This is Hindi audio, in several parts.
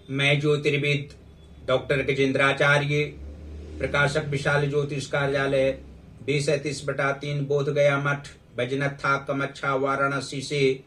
मैं ज्योतिर्विद डॉक्टर गजेंद्राचार्य, प्रकाशक विशाल ज्योतिष कार्यालय 2037/3 बोध गया मठ, बैजनाथ था कमच्छा वाराणसी से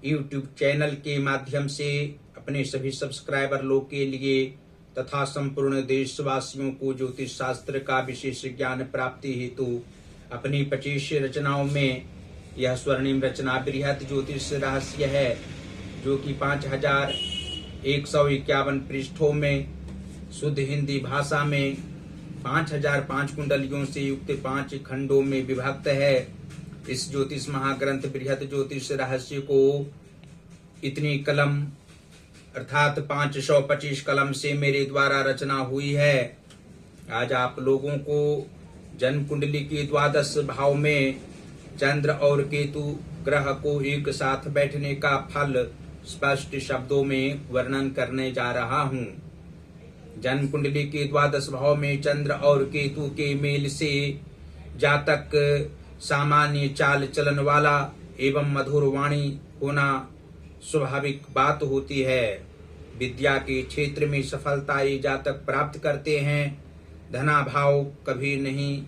यूट्यूब चैनल के माध्यम से अपने सभी सब्सक्राइबर लोग के लिए तथा संपूर्ण देशवासियों को ज्योतिष शास्त्र का विशेष ज्ञान प्राप्ति हेतु अपनी 25 रचनाओं में यह स्वर्णिम रचना बृहद ज्योतिष रहस्य है, जो कि 5151 पृष्ठों में शुद्ध हिंदी भाषा में 5005 कुंडलियों से युक्त 5 खंडों में विभक्त है। इस ज्योतिष महाग्रंथ बृहद ज्योतिष रहस्य को इतनी कलम अर्थात 525 कलम से मेरे द्वारा रचना हुई है। आज आप लोगों को जन्म कुंडली के द्वादश भाव में चंद्र और केतु ग्रह को एक साथ बैठने का फल स्पष्ट शब्दों में वर्णन करने जा रहा हूँ। जन्म कुंडली के द्वादश भाव में चंद्र और केतु के मेल से जातक सामान्य चाल चलन वाला एवं मधुर वाणी होना स्वाभाविक बात होती है। विद्या के क्षेत्र में सफलता ये जातक प्राप्त करते हैं। धनाभाव कभी नहीं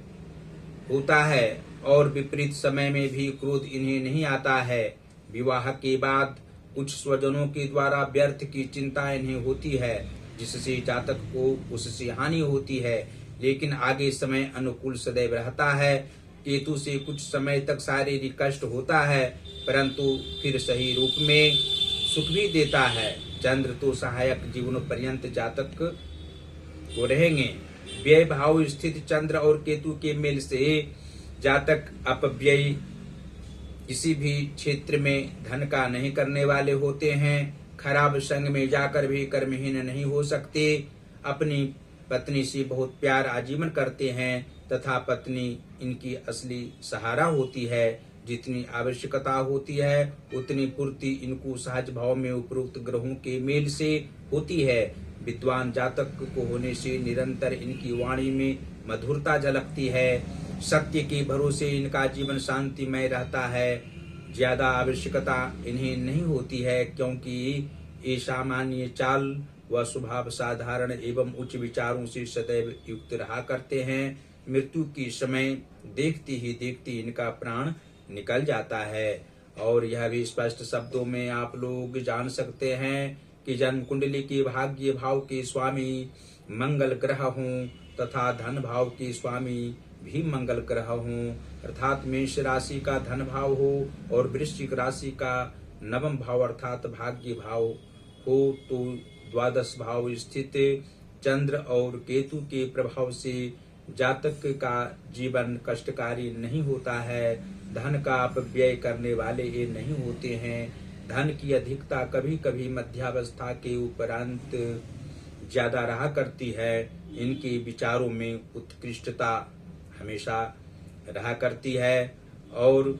होता है और विपरीत समय में भी क्रोध इन्हें नहीं आता है। विवाह के बाद कुछ स्वजनों के द्वारा व्यर्थ की चिंता इन्हें होती है, जिससे जातक को उससे हानि होती है, लेकिन आगे समय अनुकूल सदैव रहता है। केतु से कुछ समय तक शारीरिक कष्ट होता है, परंतु फिर सही रूप में सुख भी देता है। चंद्र तो सहायक जीवन पर्यंत जातक को रहेंगे। व्यय भाव स्थित चंद्र और केतु के मेल से जातक अपव्यय किसी भी क्षेत्र में धन का नहीं करने वाले होते हैं। खराब संग में जाकर भी कर्महीन नहीं हो सकते। अपनी पत्नी से बहुत प्यार आजीवन करते हैं तथा पत्नी इनकी असली सहारा होती है। जितनी आवश्यकता होती है उतनी पूर्ति इनको सहज भाव में उपरोक्त ग्रहों के मेल से होती है। विद्वान जातक को होने से निरंतर इनकी वाणी में मधुरता झलकती है। सत्य के भरोसे इनका जीवन शांतिमय रहता है। ज्यादा आवश्यकता इन्हें नहीं होती है, क्योंकि ये सामान्य चाल व स्वभाव साधारण एवं उच्च विचारों से सदैव युक्त रहा करते हैं। मृत्यु के समय देखते ही देखते इनका प्राण निकल जाता है। और यह भी स्पष्ट शब्दों में आप लोग जान सकते हैं कि जन्म कुंडली के भाग्य भाव के स्वामी मंगल ग्रह हों तथा धन भाव के स्वामी भी मंगल ग्रह हों, अर्थात मेष राशि का धन भाव हो और वृश्चिक राशि का नवम भाव अर्थात भाग्य भाव हो, तो द्वादश भाव स्थित चंद्र और केतु के प्रभाव से जातक का जीवन कष्टकारी नहीं होता है। धन का अपव्यय करने वाले ये नहीं होते हैं। धन की अधिकता कभी कभी मध्यावस्था के उपरांत ज्यादा रहा करती है। इनके विचारों में उत्कृष्टता हमेशा रहा करती है और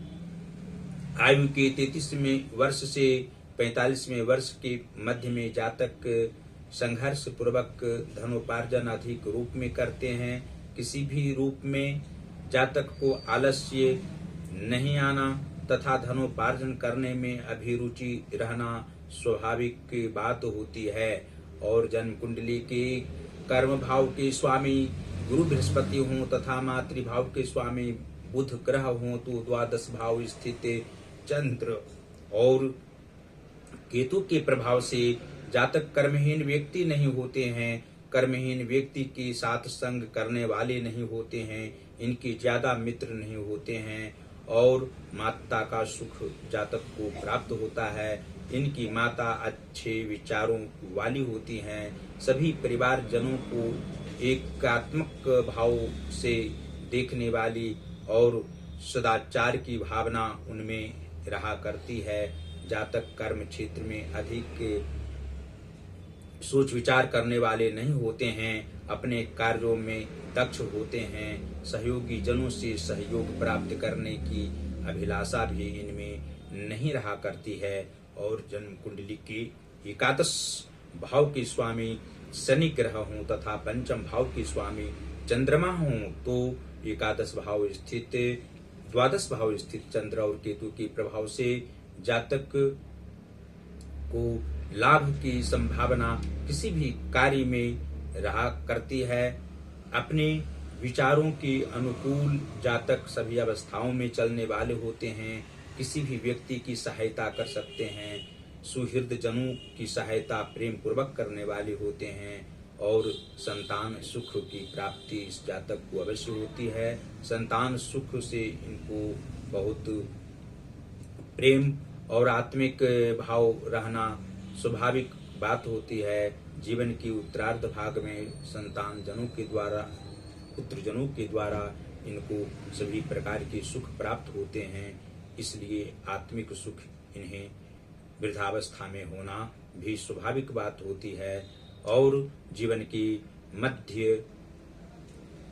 आयु के 33वें वर्ष से 45वें वर्ष के मध्य में जातक संघर्ष पूर्वक धनोपार्जन अधिक रूप में करते हैं। किसी भी रूप में जातक को आलस्य नहीं आना तथा धनोपार्जन करने में अभिरुचि रहना स्वाभाविक बात होती है। और जन्म कुंडली के कर्म भाव के स्वामी गुरु बृहस्पति हों तथा मातृभाव के स्वामी बुध ग्रह हों, तो द्वादश भाव स्थित चंद्र और केतु के प्रभाव से जातक कर्महीन व्यक्ति नहीं होते हैं। कर्महीन व्यक्ति के साथ संग करने वाले नहीं होते हैं। इनके ज्यादा मित्र नहीं होते हैं और माता का सुख जातक को प्राप्त होता है। इनकी माता अच्छे विचारों वाली होती हैं। सभी परिवार जनों को एकात्मक भाव से देखने वाली और सदाचार की भावना उनमें रहा करती है। जातक कर्म क्षेत्र में अधिक सोच विचार करने वाले नहीं होते हैं। अपने कार्यों में दक्ष होते हैं। सहयोगी जनों से सहयोग प्राप्त करने की अभिलाषा भी इनमें नहीं रहा करती है। और जन्म कुंडली के एकादश भाव के स्वामी शनि ग्रह हों तथा पंचम भाव के स्वामी चंद्रमा हों, तो एकादश भाव स्थित द्वादश भाव स्थित चंद्र और केतु के प्रभाव से जातक को लाभ की संभावना किसी भी कार्य में रहा करती है। अपने विचारों के अनुकूल जातक सभी अवस्थाओं में चलने वाले होते हैं। किसी भी व्यक्ति की सहायता कर सकते हैं। सुहृद जनों की सहायता प्रेम पूर्वक करने वाले होते हैं और संतान सुख की प्राप्ति इस जातक को अवश्य होती है। संतान सुख से इनको बहुत प्रेम और आत्मिक भाव रहना स्वाभाविक बात होती है। जीवन की उत्तरार्ध भाग में संतान जनों के द्वारा, पुत्र जनों के द्वारा इनको सभी प्रकार के सुख प्राप्त होते हैं। इसलिए आत्मिक सुख इन्हें वृद्धावस्था में होना भी स्वाभाविक बात होती है और जीवन की मध्य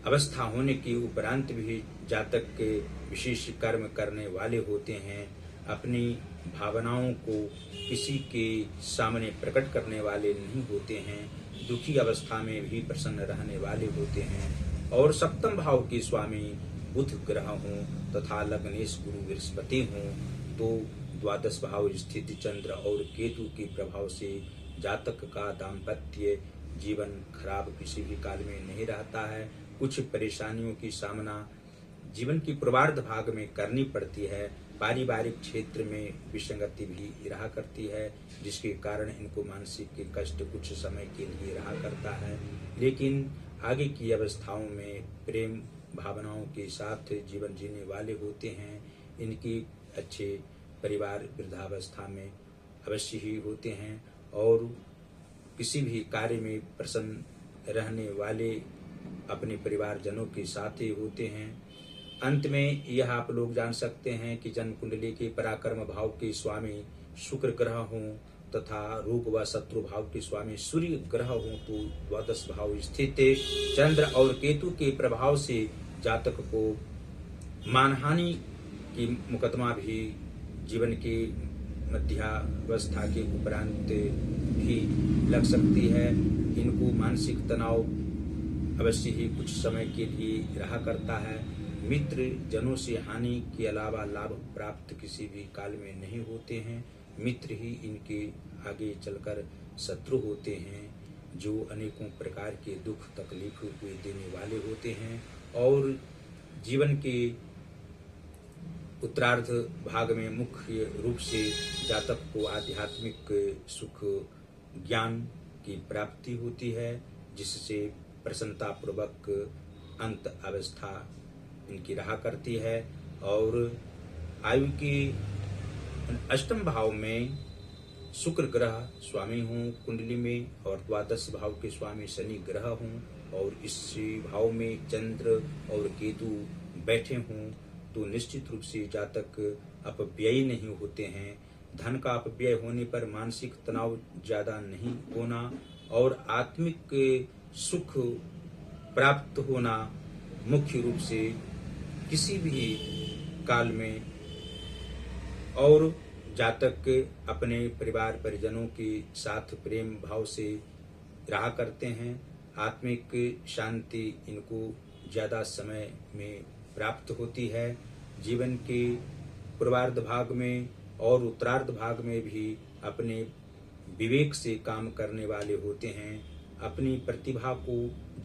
अवस्था होने के उपरांत भी जातक के विशेष कर्म करने वाले होते हैं। अपनी भावनाओं को किसी के सामने प्रकट करने वाले नहीं होते हैं। दुखी अवस्था में भी प्रसन्न रहने वाले होते हैं और सप्तम भाव के स्वामी बुध ग्रह हों तथा लग्नेश गुरु बृहस्पति हों तो द्वादश भाव स्थित चंद्र और केतु के प्रभाव से जातक का दाम्पत्य जीवन खराब किसी भी काल में नहीं रहता है। कुछ परेशानियों की सामना जीवन की पूर्वार्ध भाग में करनी पड़ती है। पारिवारिक क्षेत्र में विसंगति भी रहा करती है जिसके कारण इनको मानसिक कष्ट कुछ समय के लिए रहा करता है, लेकिन आगे की अवस्थाओं में प्रेम भावनाओं के साथ जीवन जीने वाले होते हैं। इनकी अच्छे परिवार वृद्धावस्था में अवश्य ही होते हैं और किसी भी कार्य में प्रसन्न रहने वाले अपने परिवारजनों के साथ ही होते हैं। अंत में यह आप लोग जान सकते हैं कि जन्म कुंडली के पराक्रम भाव के स्वामी शुक्र ग्रह हों तथा रोग व शत्रु भाव के स्वामी सूर्य ग्रह हों तो द्वादश भाव स्थित चंद्र और केतु के प्रभाव से जातक को मानहानि की मुकदमा भी जीवन की मध्यावस्था के उपरांत भी लग सकती है। इनको मानसिक तनाव अवश्य ही कुछ समय के लिए रहा करता है। मित्र जनों से हानि के अलावा लाभ प्राप्त किसी भी काल में नहीं होते हैं। मित्र ही इनके आगे चलकर शत्रु होते हैं जो अनेकों प्रकार के दुख तकलीफ हुए देने वाले होते हैं और जीवन के उत्तरार्ध भाग में मुख्य रूप से जातक को आध्यात्मिक सुख ज्ञान की प्राप्ति होती है जिससे प्रसन्नता पूर्वक अंत अवस्था इनकी रहा करती है और आयु के अष्टम भाव में शुक्र ग्रह स्वामी हों कुंडली में और द्वादश भाव के स्वामी शनि ग्रह हों और इस भाव में चंद्र और केतु बैठे हों तो निश्चित रूप से जातक अपव्ययी नहीं होते हैं। धन का अपव्यय होने पर मानसिक तनाव ज्यादा नहीं होना और आत्मिक सुख प्राप्त होना मुख्य रूप से किसी भी काल में और जातक अपने परिवार परिजनों के साथ प्रेम भाव से रहा करते हैं। आत्मिक शांति इनको ज्यादा समय में प्राप्त होती है। जीवन के पूर्वार्ध भाग में और उत्तरार्ध भाग में भी अपने विवेक से काम करने वाले होते हैं। अपनी प्रतिभा को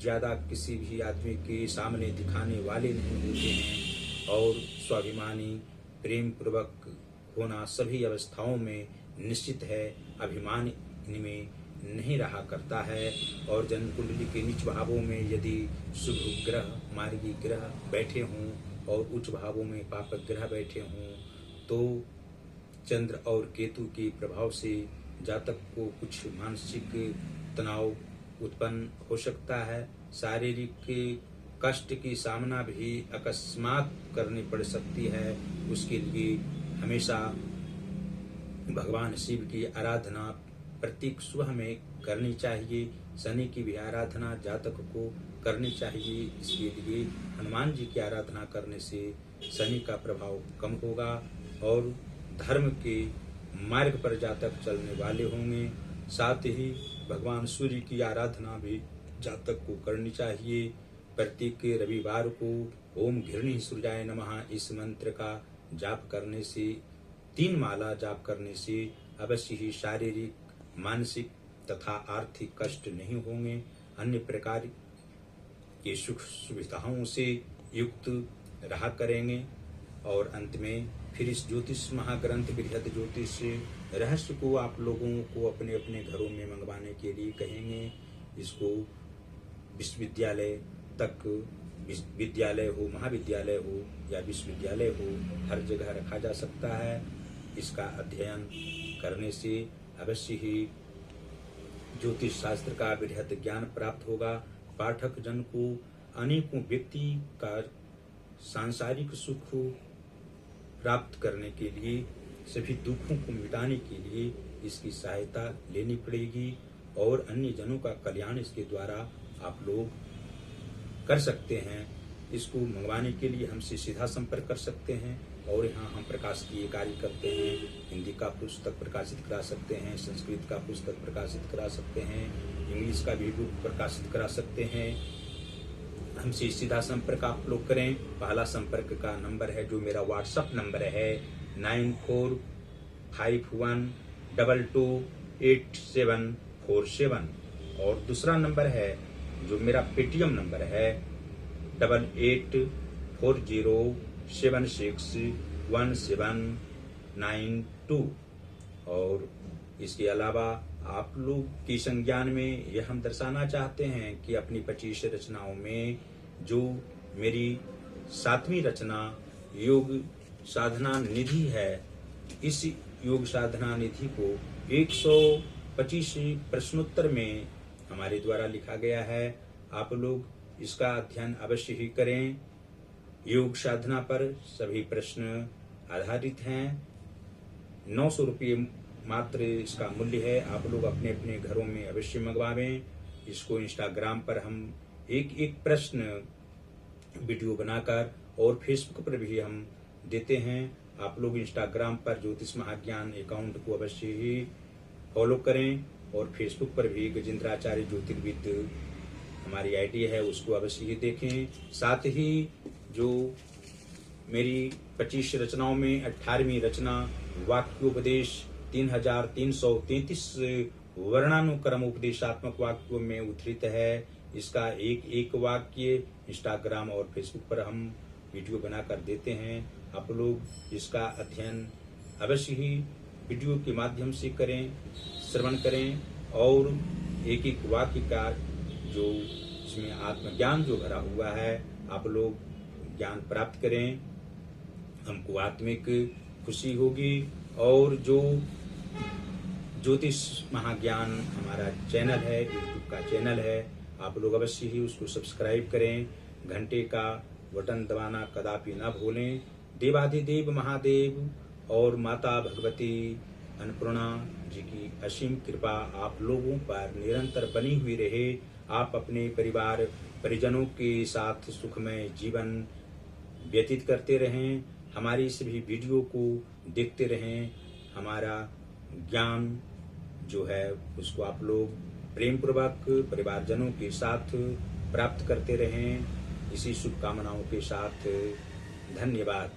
ज्यादा किसी भी आदमी के सामने दिखाने वाले नहीं होते हैं और स्वाभिमानी प्रेम पूर्वक होना सभी अवस्थाओं में निश्चित है। अभिमान इनमें नहीं रहा करता है और जन्म कुंडली के नीच भावों में यदि शुभ ग्रह मार्गी ग्रह बैठे हों और उच्च भावों में पापक ग्रह बैठे हों तो चंद्र और केतु के प्रभाव से जातक को कुछ मानसिक तनाव उत्पन्न हो सकता है। शारीरिक कष्ट की सामना भी अकस्मात करनी पड़ सकती है। उसके लिए हमेशा भगवान शिव की आराधना प्रत्येक सुबह में करनी चाहिए। शनि की भी आराधना जातक को करनी चाहिए। इसके लिए हनुमान जी की आराधना करने से शनि का प्रभाव कम होगा और धर्म के मार्ग पर जातक चलने वाले होंगे। साथ ही भगवान सूर्य की आराधना भी जातक को करनी चाहिए। प्रत्येक रविवार को ओम घृणी सूर्याय नमः इस मंत्र का जाप करने से 3 माला जाप करने से अवश्य ही शारीरिक मानसिक तथा आर्थिक कष्ट नहीं होंगे, अन्य प्रकार के सुख सुविधाओं से युक्त रहा करेंगे। और अंत में फिर इस ज्योतिष महाग्रंथ बृहद ज्योतिष रहस्य को आप लोगों को अपने अपने घरों में मंगवाने के लिए कहेंगे। इसको विश्वविद्यालय तक, विद्यालय हो, महाविद्यालय हो या विश्वविद्यालय हो, हर जगह रखा जा सकता है। इसका अध्ययन करने से अवश्य ही ज्योतिष शास्त्र का बृहद ज्ञान प्राप्त होगा। पाठक जन को अनेकों व्यक्ति का सांसारिक सुख प्राप्त करने के लिए, सभी दुखों को मिटाने के लिए इसकी सहायता लेनी पड़ेगी और अन्य जनों का कल्याण इसके द्वारा आप लोग कर सकते हैं। इसको मंगवाने के लिए हमसे सीधा संपर्क कर सकते हैं और यहाँ हम प्रकाशकीय कार्य करते हैं। हिंदी का पुस्तक प्रकाशित करा सकते हैं, संस्कृत का पुस्तक प्रकाशित करा सकते हैं, इंग्लिश का भी बुक प्रकाशित करा सकते हैं। हमसे सीधा संपर्क आप लोग करें। पहला संपर्क का नंबर है जो मेरा व्हाट्सएप नंबर है 9451228747 और दूसरा नंबर है जो मेरा पेटीएम नंबर है 8840761792। और इसके अलावा आप लोग की संज्ञान में यह हम दर्शाना चाहते हैं कि अपनी 25 रचनाओं में जो मेरी 7वीं रचना योग साधना निधि है, इस योग साधना निधि को 125 प्रश्नोत्तर में हमारे द्वारा लिखा गया है। आप लोग इसका अध्ययन अवश्य ही करें। योग साधना पर सभी प्रश्न आधारित हैं। 900 रुपये मात्र इसका मूल्य है। आप लोग अपने अपने घरों में अवश्य मंगवावें। इसको इंस्टाग्राम पर हम एक एक प्रश्न वीडियो बनाकर और फेसबुक पर भी हम देते हैं। आप लोग इंस्टाग्राम पर ज्योतिष महाज्ञान अकाउंट को अवश्य ही फॉलो करें और फेसबुक पर भी गजेंद्राचार्य ज्योतिर्विद हमारी आईडी है, उसको अवश्य ही देखें। साथ ही जो मेरी 25 रचनाओं में 18वीं रचना वाक्योपदेश 3333 वर्णानुक्रम उपदेशात्मक वाक्यों में उद्धृत है। इसका एक एक वाक्य इंस्टाग्राम और फेसबुक पर हम वीडियो बनाकर देते हैं। आप लोग इसका अध्ययन अवश्य ही वीडियो के माध्यम से करें, श्रवण करें और एक एक वाक्य का जो इसमें आत्मज्ञान जो भरा हुआ है आप लोग ज्ञान प्राप्त करें। हमको आत्मिक खुशी होगी। और जो ज्योतिष महाज्ञान हमारा चैनल है, यूट्यूब का चैनल है, आप लोग अवश्य ही उसको सब्सक्राइब करें। घंटे का बटन दबाना कदापि न भूलें। देवाधिदेव महादेव और माता भगवती अन्नपूर्णा जी की असीम कृपा आप लोगों पर निरंतर बनी हुई रहे। आप अपने परिवार परिजनों के साथ सुखमय जीवन व्यतीत करते रहें। हमारी सभी वीडियो को देखते रहें। हमारा ज्ञान जो है उसको आप लोग प्रेम पूर्वक परिवारजनों के साथ प्राप्त करते रहें। इसी शुभकामनाओं के साथ धन्यवाद।